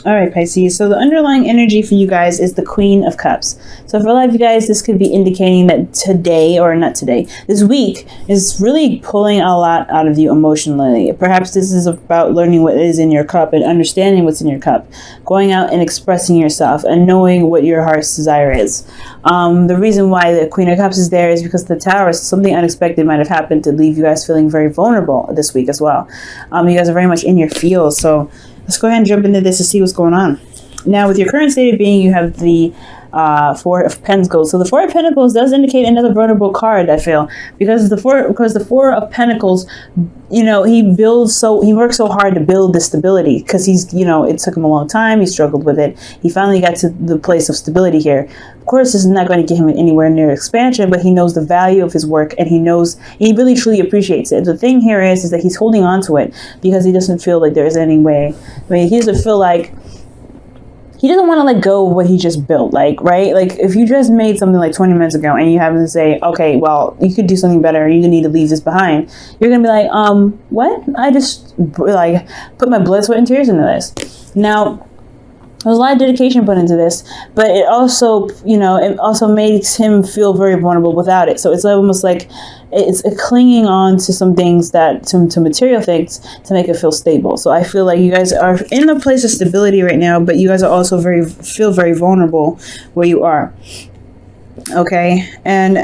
All right, Pisces. So the underlying energy for you guys is the Queen of Cups. So for a lot of you guys, this could be indicating that today, or not today, this week is really pulling a lot out of you emotionally. Perhaps this is about learning what is in your cup and understanding what's in your cup, going out and expressing yourself and knowing what your heart's desire is. The reason why the Queen of Cups is there is because the Tower, something unexpected might have happened to leave you guys feeling very vulnerable this week as well. You guys are very much in your field, so let's go ahead and jump into this to see what's going on. Now, with your current state of being, you have the Four of Pentacles. So the Four of Pentacles does indicate another vulnerable card, I feel, because the Four of Pentacles, he works so hard to build this stability, because it took him a long time. He struggled with it. He finally got to the place of stability here. Of course, this is not going to get him anywhere near expansion, but he knows the value of his work, and he really truly appreciates it. The thing here is that he's holding on to it because he doesn't feel like there's any way. He doesn't feel like, he doesn't want to let go of what he just built, right? Like, if you just made something like 20 minutes ago and you have to say, okay, well, you could do something better, you need to leave this behind. You're going to be like, what? I just, put my blood, sweat, and tears into this. Now, there's a lot of dedication put into this, but it also makes him feel very vulnerable without it. So it's almost like it's clinging on to some things to material things to make it feel stable. So I feel like you guys are in a place of stability right now, but you guys are also feel very vulnerable where you are. Okay, and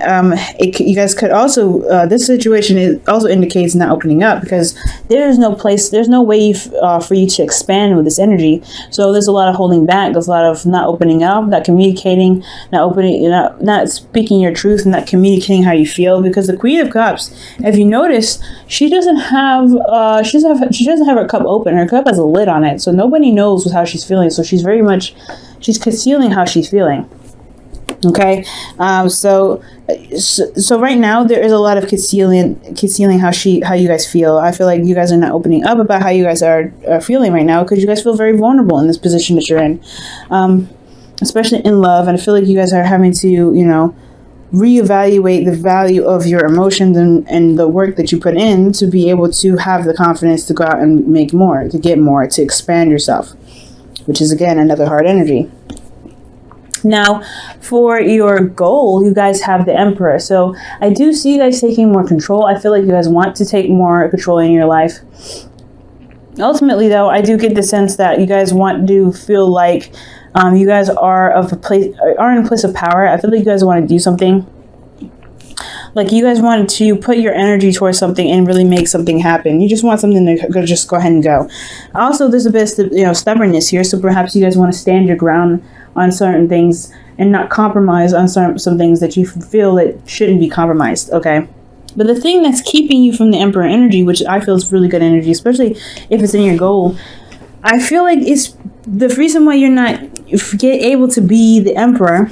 you guys could also, this situation also indicates not opening up, because there's no way for you to expand with this energy. So there's a lot of holding back. There's a lot of not opening up, not communicating, not speaking your truth, not communicating how you feel. Because the Queen of Cups, if you notice, she doesn't have her cup open. Her cup has a lid on it, so nobody knows how she's feeling. So she's she's concealing how she's feeling. Okay, so right now there is a lot of concealing how you guys feel. I feel like you guys are not opening up about how you guys are feeling right now, because you guys feel very vulnerable in this position that you're in, especially in love. And I feel like you guys are having to, reevaluate the value of your emotions and the work that you put in to be able to have the confidence to go out and make more, to get more, to expand yourself, which is again another hard energy. Now, for your goal, you guys have the Emperor. So I do see you guys taking more control. I feel like you guys want to take more control in your life. Ultimately, though, I do get the sense that you guys want to feel like you guys are in a place of power. I feel like you guys want to do something. Like, you guys want to put your energy towards something and really make something happen. You just want something to just go ahead and go. Also, there's a bit of stubbornness here. So perhaps you guys want to stand your ground on certain things and not compromise on some things that you feel that shouldn't be compromised. Okay. But the thing that's keeping you from the Emperor energy, which I feel is really good energy, especially if it's in your goal, I feel like it's the reason why you're not able to be the Emperor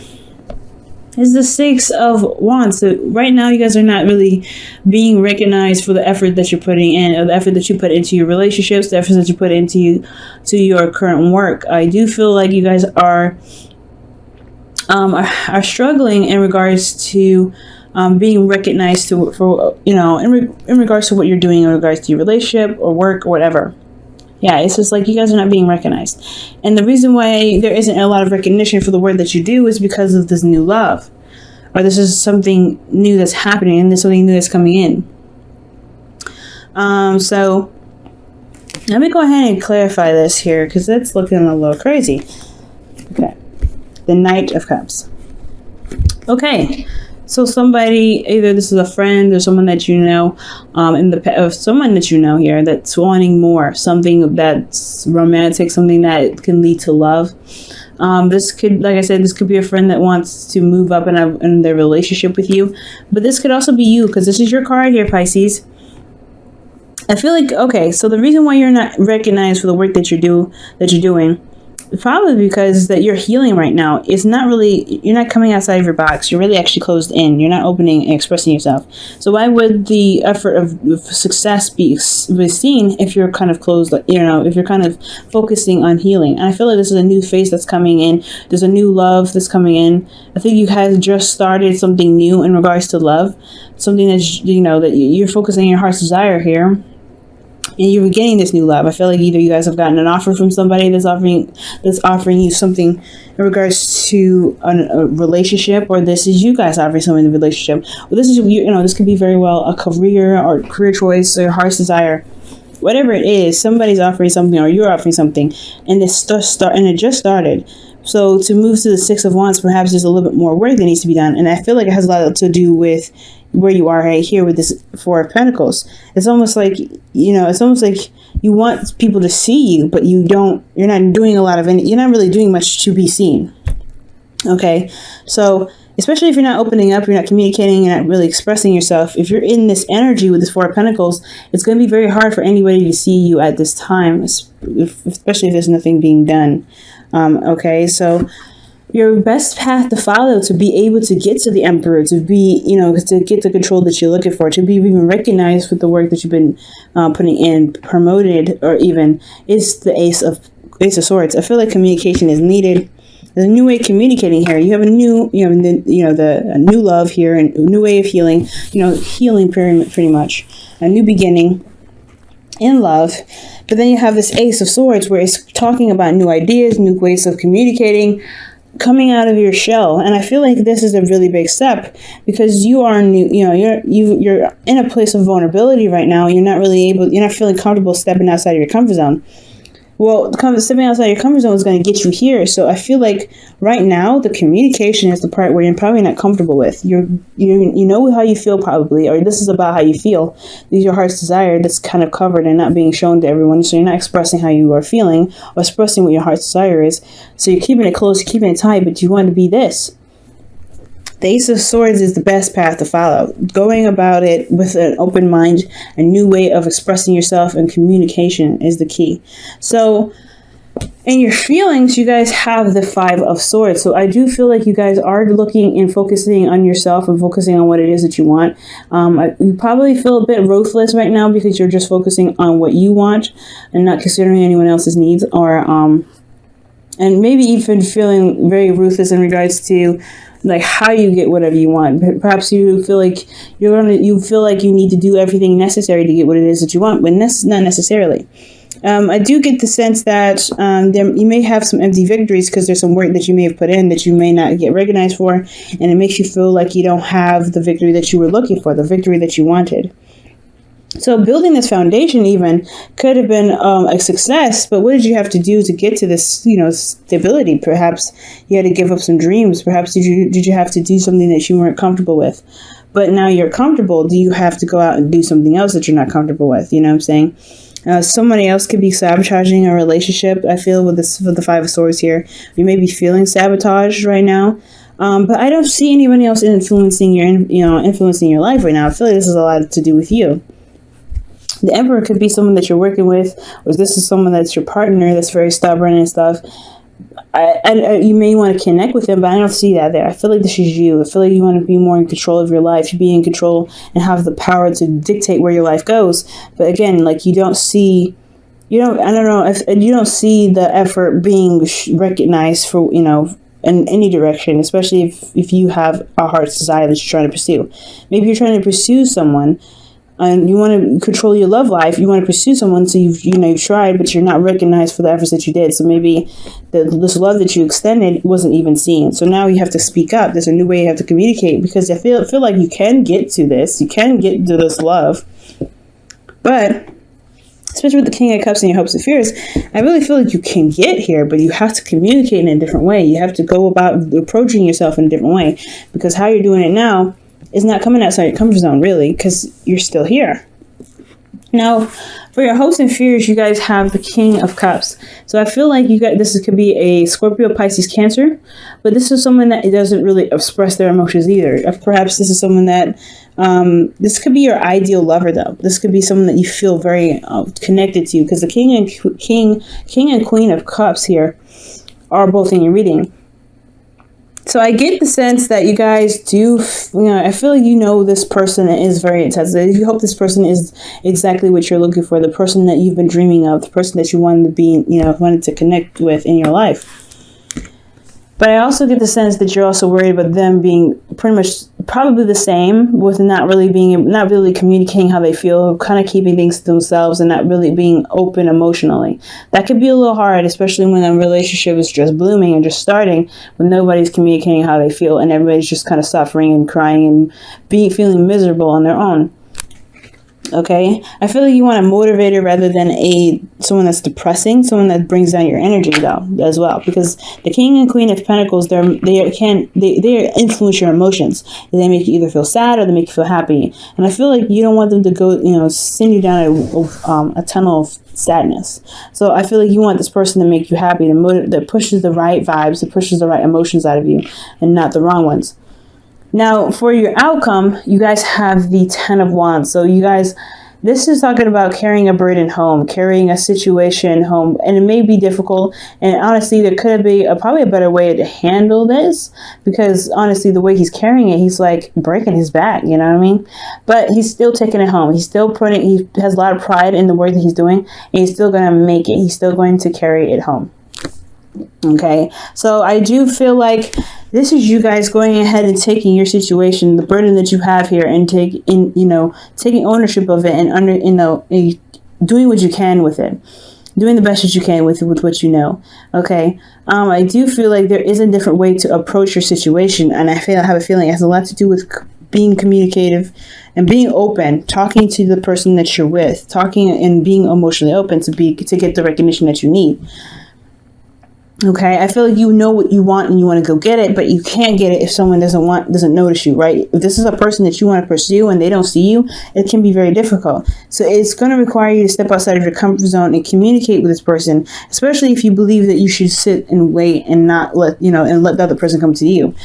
is the Six of Wands. So right now you guys are not really being recognized for the effort that you're putting in, or the effort that you put into your relationships, the effort that you put into your current work. I do feel like you guys are struggling in regards to being recognized in regards to what you're doing in regards to your relationship or work or whatever. Yeah, it's just like you guys are not being recognized. And the reason why there isn't a lot of recognition for the work that you do is because of this new love. Or this is something new that's happening, and there's something new that's coming in. So let me go ahead and clarify this here, because that's looking a little crazy. Okay. The Knight of Cups. Okay. So somebody, either this is a friend or someone that you know, someone that you know here that's wanting more, something that's romantic, something that can lead to love. This could, like I said, this could be a friend that wants to move up in their relationship with you, but this could also be you, because this is your card here, Pisces. I feel like, okay, so the reason why you're not recognized for the work that you're doing, probably because that you're healing right now. It's not really, you're not coming outside of your box. You're really actually closed in. You're not opening and expressing yourself. So why would the effort of success be seen if you're kind of closed, if you're kind of focusing on healing? And I feel like this is a new phase that's coming in. There's a new love that's coming in. I think you guys just started something new in regards to love. Something that, that you're focusing on your heart's desire here. and you're getting this new love. I feel like either you guys have gotten an offer from somebody that's offering you something in regards to a relationship, or this is you guys offering someone in the relationship. Well, this is, this could be very well a career or career choice or heart's desire. Whatever it is, somebody's offering something or you're offering something, and it just started. So to move to the Six of Wands, perhaps there's a little bit more work that needs to be done. And I feel like it has a lot to do with where you are right here with this Four of Pentacles. It's almost like, you want people to see you, but you're not doing a lot of you're not really doing much to be seen. Okay. So especially if you're not opening up, you're not communicating, you're not really expressing yourself. If you're in this energy with this Four of Pentacles, it's going to be very hard for anybody to see you at this time, especially if there's nothing being done. Okay, so your best path to follow to be able to get to the Emperor, to be, to get the control that you're looking for, to be even recognized with the work that you've been putting in, promoted, or even is the Ace of Swords. I feel like communication is needed. There's a new way of communicating here. You have a new, a new love here, and a new way of healing. Healing pretty much, a new beginning in love. But then you have this Ace of Swords, where it's talking about new ideas, new ways of communicating, coming out of your shell. And I feel like this is a really big step, because you are new. You're in a place of vulnerability right now. You're not feeling comfortable stepping outside of your comfort zone. Well, stepping outside your comfort zone is going to get you here. So I feel like right now the communication is the part where you're probably not comfortable with. You know how you feel probably, or this is about how you feel. This is your heart's desire that's kind of covered and not being shown to everyone. So you're not expressing how you are feeling or expressing what your heart's desire is. So you're keeping it close, keeping it tight, but you want to be this. The Ace of Swords is the best path to follow. Going about it with an open mind, a new way of expressing yourself, and communication is the key. So in your feelings, you guys have the Five of Swords. So I do feel like you guys are looking and focusing on yourself and focusing on what it is that you want. You probably feel a bit ruthless right now because you're just focusing on what you want and not considering anyone else's needs, or and maybe even feeling very ruthless in regards to like how you get whatever you want. Perhaps you feel like you feel like you need to do everything necessary to get what it is that you want, but that's not necessarily. I do get the sense that you may have some empty victories because there's some work that you may have put in that you may not get recognized for, and it makes you feel like you don't have the victory that you were looking for, the victory that you wanted. So building this foundation even could have been a success, but what did you have to do to get to this, stability? Perhaps you had to give up some dreams. Perhaps did you have to do something that you weren't comfortable with? But now you're comfortable. Do you have to go out and do something else that you're not comfortable with? You know what I'm saying? Somebody else could be sabotaging a relationship. I feel with the Five of Swords here, you may be feeling sabotaged right now. But I don't see anybody else influencing your life right now. I feel like this is a lot to do with you. The Emperor could be someone that you're working with, or this is someone that's your partner that's very stubborn and stuff. You may want to connect with them, but I don't see that there. I feel like this is you. I feel like you want to be more in control of your life, be in control and have the power to dictate where your life goes. But again, like you don't see the effort being recognized for, in any direction, especially if you have a heart's desire that you're trying to pursue. Maybe you're trying to pursue someone and you want to control your love life. You want to pursue someone, so you've tried, but you're not recognized for the efforts that you did. So maybe this love that you extended wasn't even seen. So now you have to speak up. There's a new way you have to communicate, because I feel like you can get to this. You can get to this love, but especially with the King of Cups and your hopes and fears, I really feel like you can get here, but you have to communicate in a different way. You have to go about approaching yourself in a different way, because how you're doing it now is not coming outside your comfort zone, really, because you're still here. Now, for your hopes and fears, you guys have the King of Cups. So I feel like this could be a Scorpio, Pisces, Cancer, but this is someone that doesn't really express their emotions either. Perhaps this is someone that, this could be your ideal lover, though. This could be someone that you feel very connected to, because the King and Queen of Cups here are both in your reading. So I get the sense that you guys do, I feel like this person is very intense. You hope this person is exactly what you're looking for, the person that you've been dreaming of, the person that you wanted to be, wanted to connect with in your life. But I also get the sense that you're also worried about them being pretty much probably the same, with not really communicating how they feel, kind of keeping things to themselves and not really being open emotionally. That could be a little hard, especially when a relationship is just blooming and just starting, when nobody's communicating how they feel and everybody's just kind of suffering and crying and feeling miserable on their own. Okay, I feel like you want a motivator rather than someone that's depressing, someone that brings down your energy though as well, because the King and Queen of Pentacles, they influence your emotions. They make you either feel sad or they make you feel happy, and I feel like you don't want them to go, send you down a tunnel of sadness. So I feel like you want this person to make you happy, that pushes the right vibes, that pushes the right emotions out of you, and not the wrong ones. Now, for your outcome, you guys have the 10 of Wands. So you guys, this is talking about carrying a burden home, carrying a situation home, and it may be difficult. And honestly, there could be probably a better way to handle this, because honestly, the way he's carrying it, he's like breaking his back, you know what I mean? But he's still taking it home. He has a lot of pride in the work that he's doing, and he's still going to make it. He's still going to carry it home. Okay, so I do feel like this is you guys going ahead and taking your situation, the burden that you have here, and taking ownership of it, and doing what you can with it, doing the best that you can with what you know. Okay, I do feel like there is a different way to approach your situation, and I have a feeling it has a lot to do with being communicative and being open, talking to the person that you're with, talking and being emotionally open to get the recognition that you need. Okay, I feel like you know what you want and you want to go get it, but you can't get it if someone doesn't notice you, right? If this is a person that you want to pursue and they don't see you, it can be very difficult. So it's going to require you to step outside of your comfort zone and communicate with this person, especially if you believe that you should sit and wait and not let the other person come to you.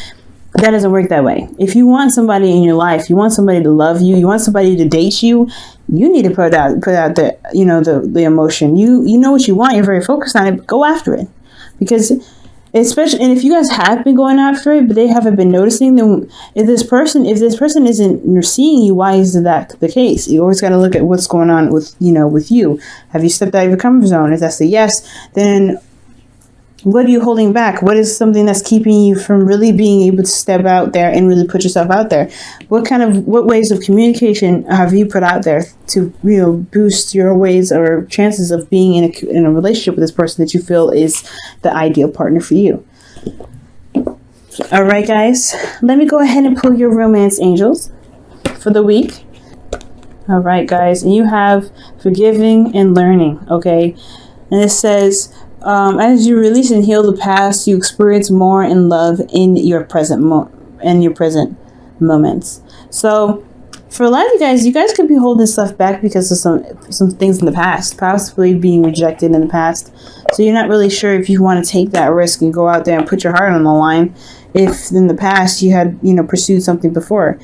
That doesn't work that way. If you want somebody in your life, you want somebody to love you, you want somebody to date you, you need to put out the emotion. You know what you want, you're very focused on it, but go after it. Because especially, and if you guys have been going after it, but they haven't been noticing, then if this person isn't seeing you, why is that the case? You always got to look at what's going on with you. Have you stepped out of your comfort zone? If that's a yes, then what are you holding back? What is something that's keeping you from really being able to step out there and really put yourself out there? What ways of communication have you put out there to boost your ways or chances of being in a relationship with this person that you feel is the ideal partner for you? All right, guys, let me go ahead and pull your romance angels for the week. All right, guys, and you have forgiving and learning. Okay, and it says, as you release and heal the past, you experience more in love in your present moments. So for a lot of you guys could be holding stuff back because of some things in the past, possibly being rejected in the past. So you're not really sure if you want to take that risk and go out there and put your heart on the line if in the past you had pursued something before.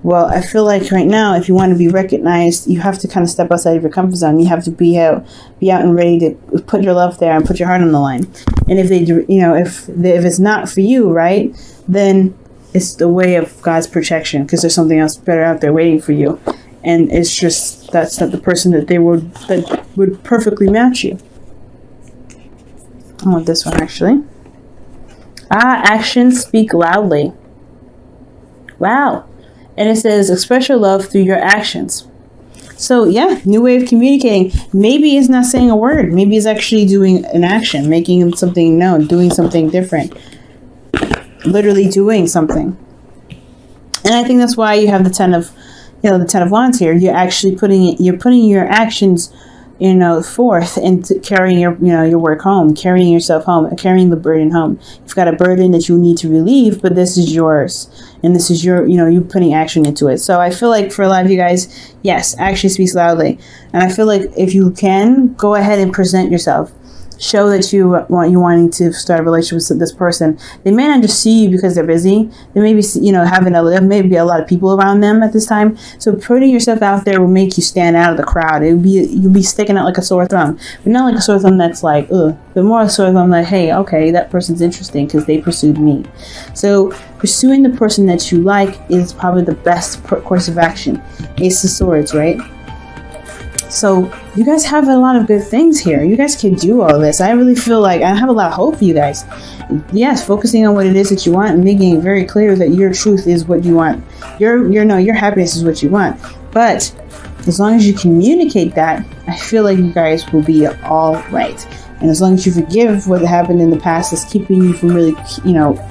Well, I feel like right now, if you want to be recognized, you have to kind of step outside of your comfort zone. You have to be out and ready to put your love there and put your heart on the line. And if if it's not for you, right, then it's the way of God's protection, because there's something else better out there waiting for you. And it's just, that's not the person that would perfectly match you. I want this one, actually. Actions speak loudly. Wow. And it says, express your love through your actions. So yeah, new way of communicating. Maybe it's not saying a word. Maybe it's actually doing an action, making something known, doing something different. Literally doing something. And I think that's why you have the 10 of Wands here. You're actually putting your actions forth and carrying your work home, carrying yourself home, carrying the burden home. You've got a burden that you need to relieve, but this is yours, and this is you putting action into it. So I feel like for a lot of you guys, yes, action speaks loudly, and I feel like if you can, go ahead and present yourself. Show that you wanting to start a relationship with this person. They may not just see you because they're busy. They may be there may be a lot of people around them at this time. So putting yourself out there will make you stand out of the crowd. You'll be sticking out like a sore thumb, but not like a sore thumb that's like ugh, but more a sore thumb like, hey, okay, that person's interesting because they pursued me. So pursuing the person that you like is probably the best course of action. Ace of Swords, right? So you guys have a lot of good things here. You guys can do all this. I really feel like I have a lot of hope for you guys. Yes, focusing on what it is that you want and making it very clear that your truth is what you want. Your happiness is what you want. But as long as you communicate that, I feel like you guys will be all right. And as long as you forgive what happened in the past that's keeping you from really,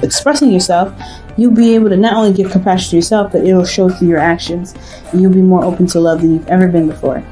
expressing yourself, you'll be able to not only give compassion to yourself, but it'll show through your actions. And you'll be more open to love than you've ever been before.